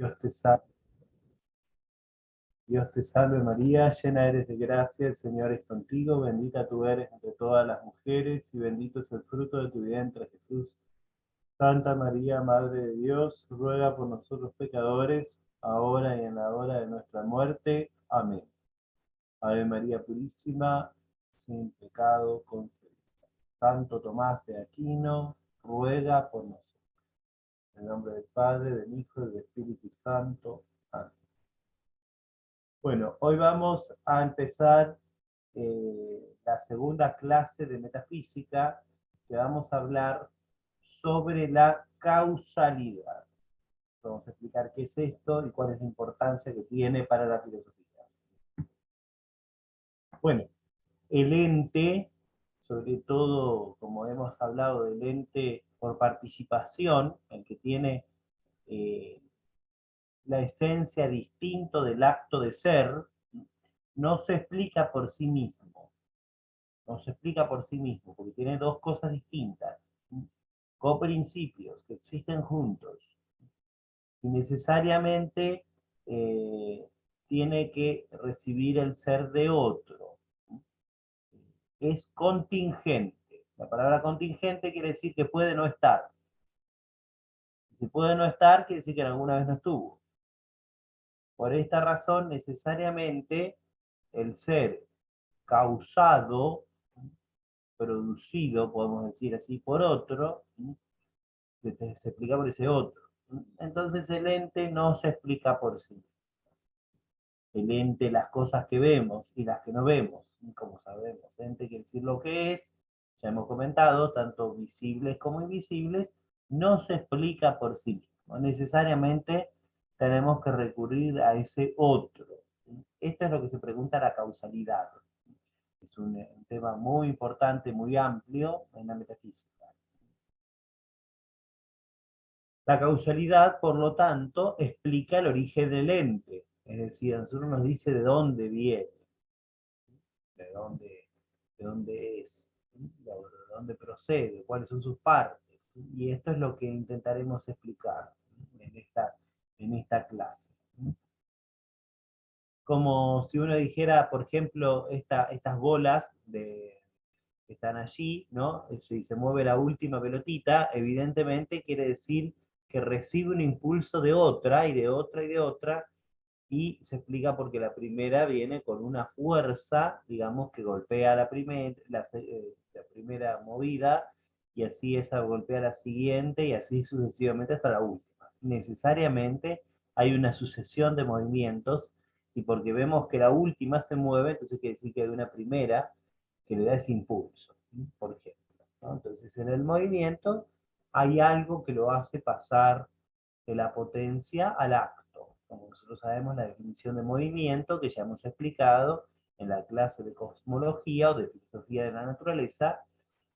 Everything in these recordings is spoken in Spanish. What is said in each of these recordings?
Dios te salve, Dios te salve María, llena eres de gracia, el Señor es contigo, bendita tú eres entre todas las mujeres, y bendito es el fruto de tu vientre, Jesús. Santa María, Madre de Dios, ruega por nosotros pecadores, ahora y en la hora de nuestra muerte. Amén. Ave María Purísima, sin pecado concebida. Santo Tomás de Aquino, ruega por nosotros. En el nombre del Padre, del Hijo y del Espíritu Santo. Amén. Bueno, hoy vamos a empezar la segunda clase de metafísica, que vamos a hablar sobre la causalidad. Vamos a explicar qué es esto y cuál es la importancia que tiene para la filosofía. Bueno, el ente, sobre todo, como hemos hablado del ente por participación, el que tiene la esencia distinto del acto de ser, no se explica por sí mismo. No se explica por sí mismo, porque tiene dos cosas distintas, coprincipios que existen juntos, y necesariamente tiene que recibir el ser de otro. Es contingente. La palabra contingente quiere decir que puede no estar. Si puede no estar, quiere decir que alguna vez no estuvo. Por esta razón, necesariamente, el ser causado, producido, podemos decir así, por otro, se explica por ese otro. Entonces el ente no se explica por sí. El ente, las cosas que vemos y las que no vemos, como sabemos, ente quiere decir lo que es, ya hemos comentado, tanto visibles como invisibles, no se explica por sí mismo. Necesariamente tenemos que recurrir a ese otro. Esto es lo que se pregunta la causalidad. Es un tema muy importante, muy amplio en la metafísica. La causalidad, por lo tanto, explica el origen del ente. Es decir, a nosotros nos dice de dónde viene, de dónde es, de dónde procede, cuáles son sus partes. Y esto es lo que intentaremos explicar en esta clase. Como si uno dijera, por ejemplo, estas bolas que están allí, ¿no? Si se mueve la última pelotita, evidentemente quiere decir que recibe un impulso de otra, y de otra, y de otra, y se explica porque la primera viene con una fuerza, digamos, que golpea la primera movida, y así esa golpea la siguiente, y así sucesivamente hasta la última. Necesariamente hay una sucesión de movimientos, y porque vemos que la última se mueve, entonces quiere decir que hay una primera que le da ese impulso, por ejemplo, ¿no? Entonces en el movimiento hay algo que lo hace pasar de la potencia al acto. Como nosotros sabemos, la definición de movimiento, que ya hemos explicado en la clase de cosmología o de filosofía de la naturaleza,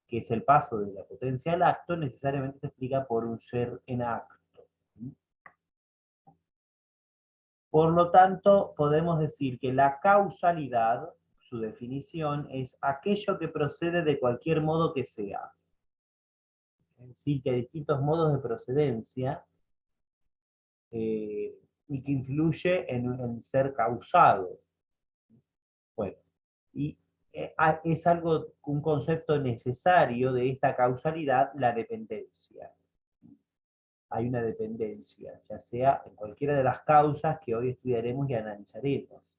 que es el paso de la potencia al acto, necesariamente se explica por un ser en acto. Por lo tanto, podemos decir que la causalidad, su definición, es aquello que procede de cualquier modo que sea. Es decir, que hay distintos modos de procedencia, y que influye en ser causado. Bueno, y es un concepto necesario de esta causalidad, la dependencia. Hay una dependencia, ya sea en cualquiera de las causas que hoy estudiaremos y analizaremos.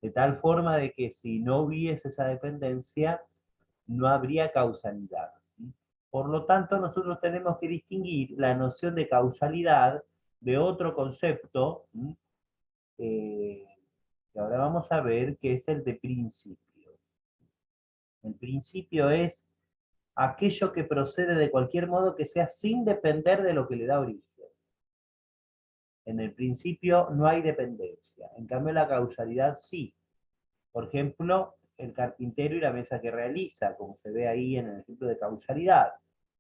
De tal forma de que si no hubiese esa dependencia, no habría causalidad. Por lo tanto, nosotros tenemos que distinguir la noción de causalidad de otro concepto, que ahora vamos a ver, que es el de principio. El principio es aquello que procede de cualquier modo que sea sin depender de lo que le da origen. En el principio no hay dependencia, en cambio la causalidad sí. Por ejemplo, el carpintero y la mesa que realiza, como se ve ahí en el ejemplo de causalidad.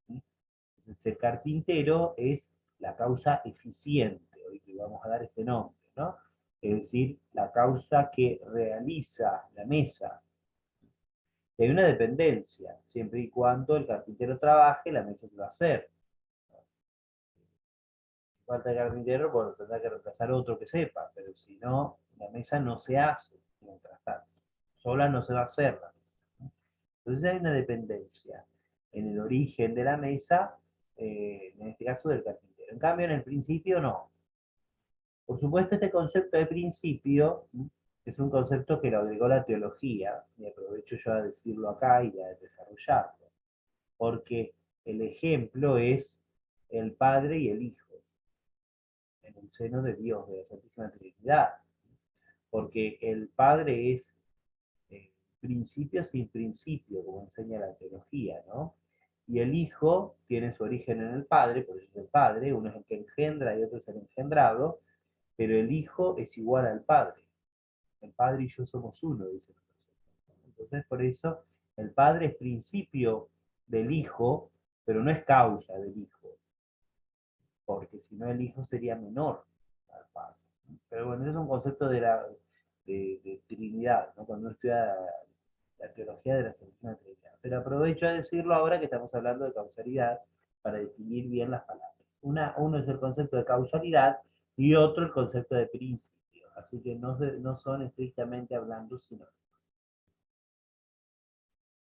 Entonces, el carpintero es la causa eficiente, hoy le vamos a dar este nombre, ¿no? Es decir, la causa que realiza la mesa. Y hay una dependencia, siempre y cuando el carpintero trabaje, la mesa se va a hacer. falta el carpintero, bueno, tendrá que reemplazar otro que sepa, pero si no, la mesa no se hace mientras tanto. Sola no se va a hacer la mesa, ¿no? Entonces hay una dependencia en el origen de la mesa, en este caso del carpintero. En cambio, en el principio no. Por supuesto, este concepto de principio es un concepto que lo agregó la teología, y aprovecho yo a decirlo acá y a desarrollarlo, porque el ejemplo es el Padre y el Hijo en el seno de Dios, de la Santísima Trinidad, porque el Padre es principio sin principio, como enseña la teología, ¿no? Y el Hijo tiene su origen en el Padre, por eso es el Padre, uno es el que engendra y otro es el engendrado, pero el Hijo es igual al Padre. El Padre y yo somos uno, dice el profesor. Entonces, por eso, el Padre es principio del Hijo, pero no es causa del Hijo, porque si no el Hijo sería menor al Padre. Pero bueno, ese es un concepto de Trinidad, ¿no? Cuando uno estudia la teología de la Santísima Trinidad. Pero aprovecho a decirlo ahora que estamos hablando de causalidad para definir bien las palabras. Uno es el concepto de causalidad y otro el concepto de principio. Así que no son estrictamente hablando sinónimos.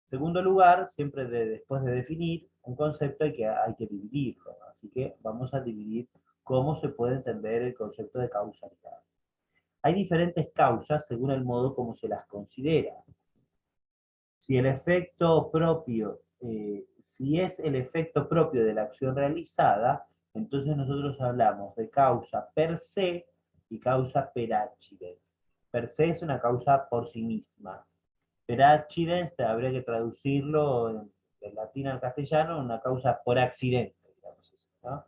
Segundo lugar, siempre después de definir un concepto hay que dividirlo, ¿no? Así que vamos a dividir cómo se puede entender el concepto de causalidad. Hay diferentes causas según el modo como se las considera. Si el efecto propio, si es el efecto propio de la acción realizada, entonces nosotros hablamos de causa per se y causa per accidens. Per se es una causa por sí misma. Per accidens habría que traducirlo del latín al castellano, una causa por accidente, digamos así, ¿no?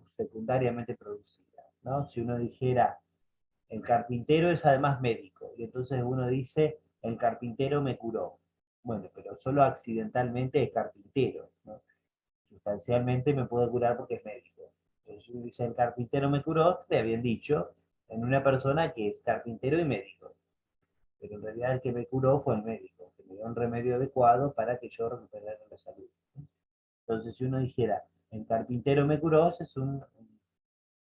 Secundariamente producida, ¿no? Si uno dijera, el carpintero es además médico, y entonces uno dice, el carpintero me curó. Bueno, pero solo accidentalmente es carpintero, ¿no? Sustancialmente me puede curar porque es médico. Entonces uno dice, el carpintero me curó, te habían dicho, en una persona que es carpintero y médico. Pero en realidad el que me curó fue el médico, que me dio un remedio adecuado para que yo recuperara la salud. Entonces, si uno dijera, el carpintero me curó, ese es un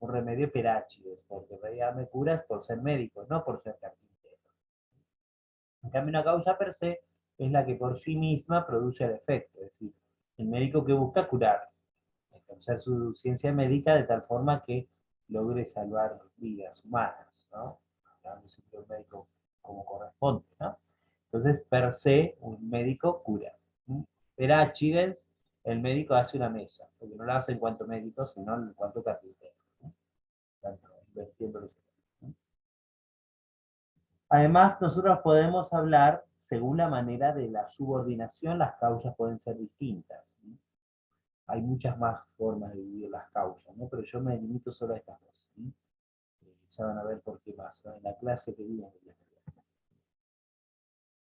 remedio peráchides, porque en realidad me curas por ser médico, no por ser carpintero. En cambio, una causa per se es la que por sí misma produce el efecto, es decir, el médico que busca curar, ejercer su ciencia médica de tal forma que logre salvar vidas humanas, ¿no? Hablando siempre de un médico como corresponde, ¿no? Entonces, per se, un médico cura. Per accidens, el médico hace una mesa, porque no la hace en cuanto médico, sino en cuanto carpintero, ¿no? Invirtiendo los. Además, nosotros podemos hablar, según la manera de la subordinación, las causas pueden ser distintas, ¿no? Hay muchas más formas de dividir las causas, ¿no? Pero yo me limito solo a estas dos, ¿sí? Ya van a ver por qué más, ¿no? En la clase que viene.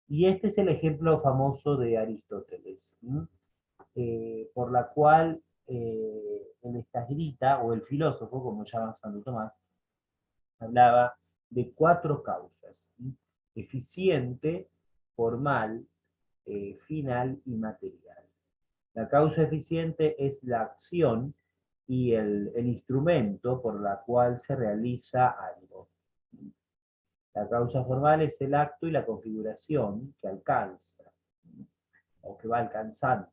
Y este es el ejemplo famoso de Aristóteles, ¿sí? Por la cual el estagrita, o el filósofo, como llama Santo Tomás, hablaba de cuatro causas, ¿sí? Eficiente, formal, final y material. La causa eficiente es la acción y el instrumento por la cual se realiza algo. La causa formal es el acto y la configuración que alcanza, o que va alcanzando.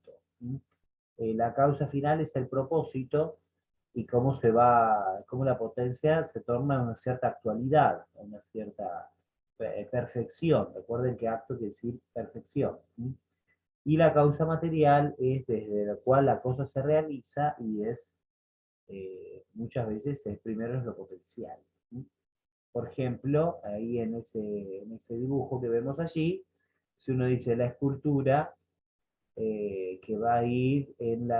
La causa final es el propósito y cómo la potencia se torna una cierta actualidad, una cierta perfección. Recuerden que acto quiere decir perfección. Y la causa material es desde la cual la cosa se realiza y es, muchas veces, primero es lo potencial. Por ejemplo, ahí en ese dibujo que vemos allí, si uno dice la escultura que va a ir en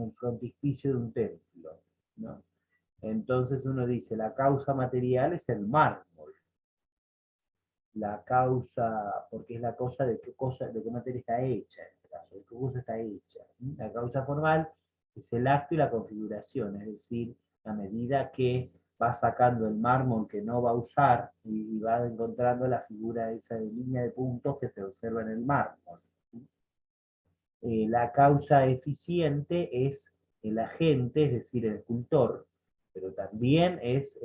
el frontispicio de un templo, ¿no? Entonces uno dice, la causa material es el mármol. La causa, porque es la cosa de qué materia está hecha, en este caso, de qué cosa está hecha. La causa formal es el acto y la configuración, es decir, a medida que va sacando el mármol que no va a usar y va encontrando la figura esa de línea de puntos que se observa en el mármol. La causa eficiente es el agente, es decir, el escultor, pero también es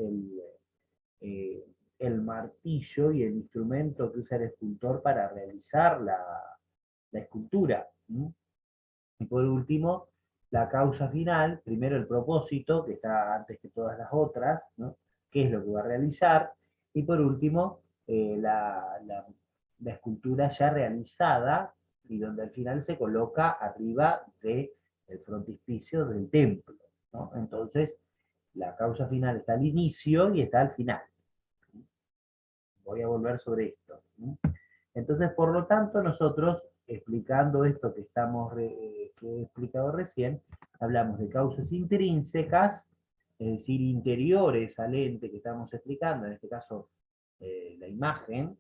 el martillo y el instrumento que usa el escultor para realizar la escultura. Y por último, la causa final, primero el propósito, que está antes que todas las otras, ¿no? ¿Qué es lo que va a realizar? Y por último, la escultura ya realizada y donde al final se coloca arriba del frontispicio del templo, ¿no? Entonces, la causa final está al inicio y está al final. Voy a volver sobre esto. Entonces, por lo tanto, nosotros, explicando esto que he explicado recién, hablamos de causas intrínsecas, es decir, interiores al ente que estamos explicando, en este caso la imagen,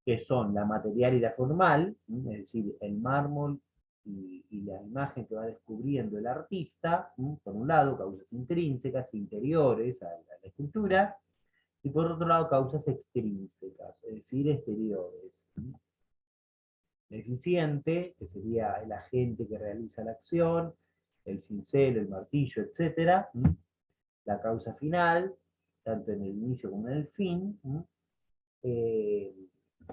que son la material y la formal, es decir, el mármol y la imagen que va descubriendo el artista, por un lado, causas intrínsecas, interiores a la escultura, y por otro lado, causas extrínsecas, es decir, exteriores. El eficiente, que sería el agente que realiza la acción, el cincel, el martillo, etc. La causa final, tanto en el inicio como en el fin.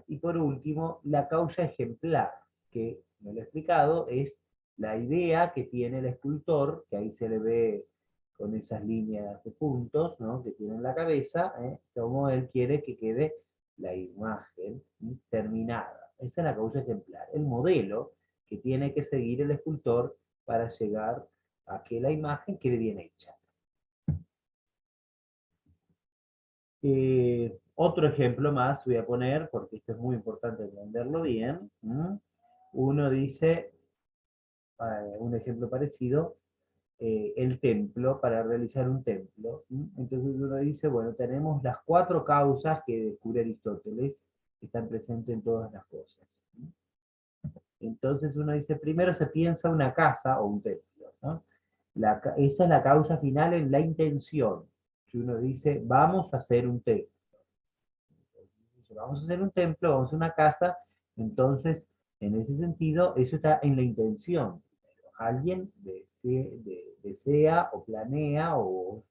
Y por último, la causa ejemplar, que, me lo he explicado, es la idea que tiene el escultor, que ahí se le ve con esas líneas de puntos, ¿no?, que tiene en la cabeza, cómo él quiere que quede la imagen terminada. Esa es la causa ejemplar, el modelo que tiene que seguir el escultor para llegar a que la imagen quede bien hecha. Otro ejemplo más voy a poner, porque esto es muy importante entenderlo bien. Uno dice, un ejemplo parecido, el templo, para realizar un templo. Entonces uno dice, bueno, tenemos las 4 causas que descubre Aristóteles, que están presentes en todas las cosas. Entonces uno dice, primero se piensa una casa o un templo, ¿no? Esa es la causa final en la intención, que uno dice, vamos a hacer un templo. Vamos a hacer un templo, vamos a hacer una casa, entonces, en ese sentido, eso está en la intención. Alguien desea o planea o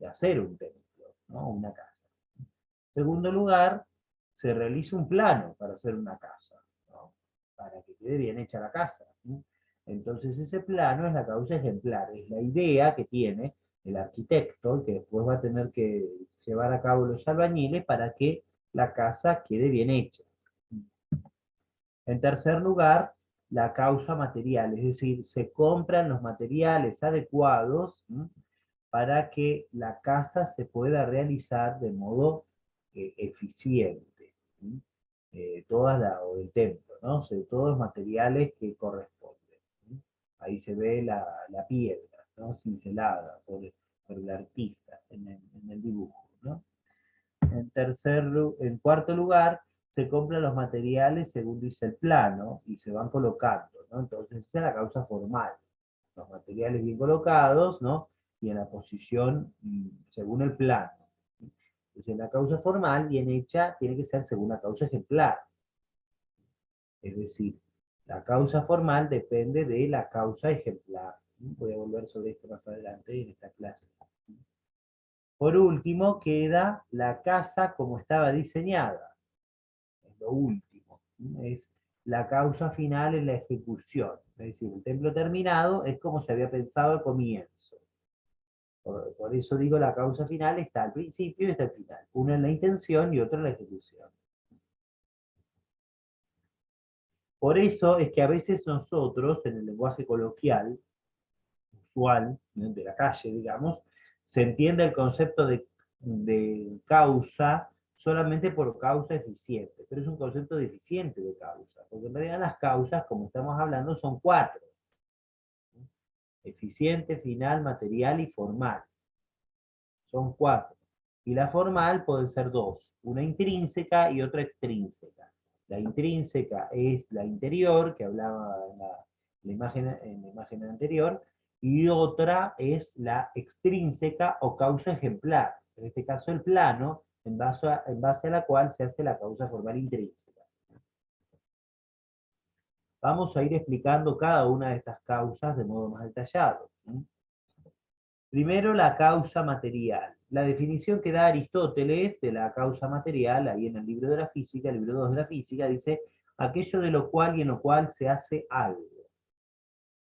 hacer un templo, ¿no?, una casa. En segundo lugar, se realiza un plano para hacer una casa, ¿no?, para que quede bien hecha la casa, ¿no? Entonces ese plano es la causa ejemplar, es la idea que tiene el arquitecto, que después va a tener que llevar a cabo los albañiles para que la casa quede bien hecha. En tercer lugar, la causa material, es decir, se compran los materiales adecuados para que la casa se pueda realizar de modo eficiente. O el templo, ¿no? O sea, todos los materiales que corresponden. Ahí se ve la piedra, ¿no?, cincelada por el artista en el dibujo, ¿no? En cuarto lugar, se compran los materiales según dice el plano y se van colocando, ¿no? Entonces esa es la causa formal. Los materiales bien colocados, ¿no?, y en la posición según el plano. Entonces la causa formal bien hecha tiene que ser según la causa ejemplar. Es decir, la causa formal depende de la causa ejemplar. Voy a volver sobre esto más adelante en esta clase. Por último, queda la casa como estaba diseñada. Es lo último. Es la causa final en la ejecución. Es decir, el templo terminado es como se había pensado al comienzo. Por eso digo, la causa final está al principio y está al final. Una en la intención y otra en la ejecución. Por eso es que a veces nosotros, en el lenguaje coloquial, usual, de la calle, digamos, se entiende el concepto de causa solamente por causa eficiente, pero es un concepto deficiente de causa, porque en realidad las causas, como estamos hablando, son 4. Eficiente, final, material y formal. Son 4. Y la formal puede ser 2, una intrínseca y otra extrínseca. La intrínseca es la interior, que hablaba en la imagen anterior, y otra es la extrínseca o causa ejemplar, en este caso el plano, en base a la cual se hace la causa formal intrínseca. Vamos a ir explicando cada una de estas causas de modo más detallado. Primero, la causa material. La definición que da Aristóteles de la causa material, ahí en el libro de la física, el libro 2 de la física, dice, aquello de lo cual y en lo cual se hace algo.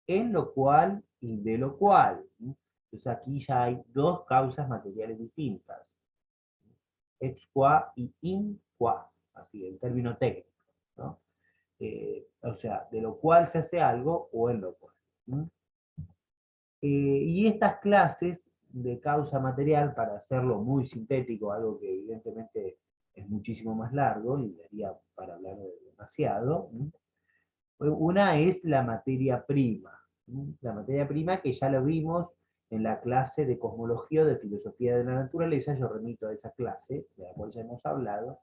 En lo cual y de lo cual. Entonces aquí ya hay dos causas materiales distintas. Ex qua y in qua, así en término técnico, ¿no? O sea, de lo cual se hace algo o en lo cual. Y estas clases de causa material, para hacerlo muy sintético, algo que evidentemente es muchísimo más largo y daría para hablar de demasiado, una es la materia prima. La materia prima que ya lo vimos en la clase de cosmología o de filosofía de la naturaleza, yo remito a esa clase, de la cual ya hemos hablado,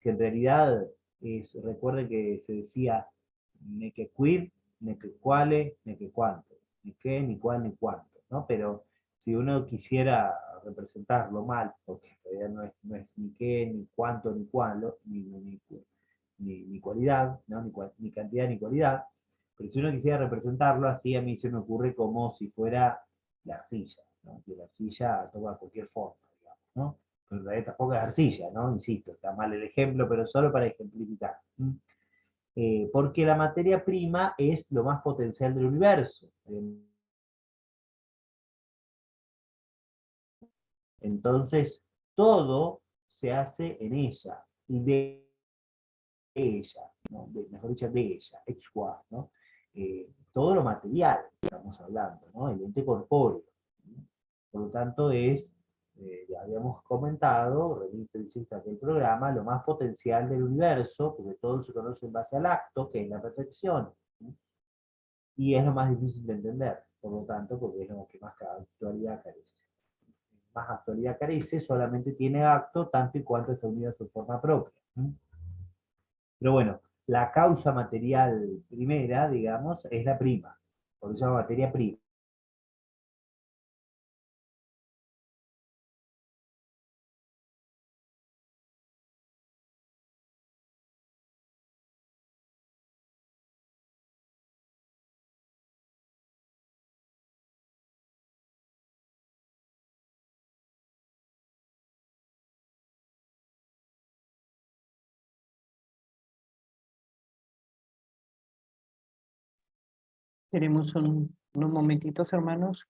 que en realidad recuerden que se decía ne que quid, ne que quale, ne que cuánto, ni qué, ni cuál, ni cuánto, ¿no? Pero si uno quisiera representarlo mal, porque en realidad no es ni qué, ni cuánto, ni cuándo, ni cualidad, ¿no? Ni cantidad, ni cualidad, pero si uno quisiera representarlo así, a mí se me ocurre como si fuera la arcilla, ¿no? Que la arcilla toma cualquier forma, digamos, ¿no? Pero en realidad tampoco es arcilla, ¿no? Insisto, está mal el ejemplo, pero solo para ejemplificar. Porque la materia prima es lo más potencial del universo. Entonces, todo se hace en ella, y de ella, ¿no? Mejor dicho, de ella, ex qua, ¿no? Todo lo material, estamos hablando, ¿no? El ente corpóreo. ¿No? Por lo tanto, ya habíamos comentado, remito, insisto, aquel programa, lo más potencial del universo, porque todo se conoce en base al acto, que es la perfección, ¿no? Y es lo más difícil de entender, por lo tanto, porque es lo que más actualidad carece. Más actualidad carece, solamente tiene acto tanto y cuanto está unido a su forma propia. ¿No? Pero bueno, la causa material primera, digamos, es la prima, por eso se llama materia prima. Tenemos unos momentitos, hermanos.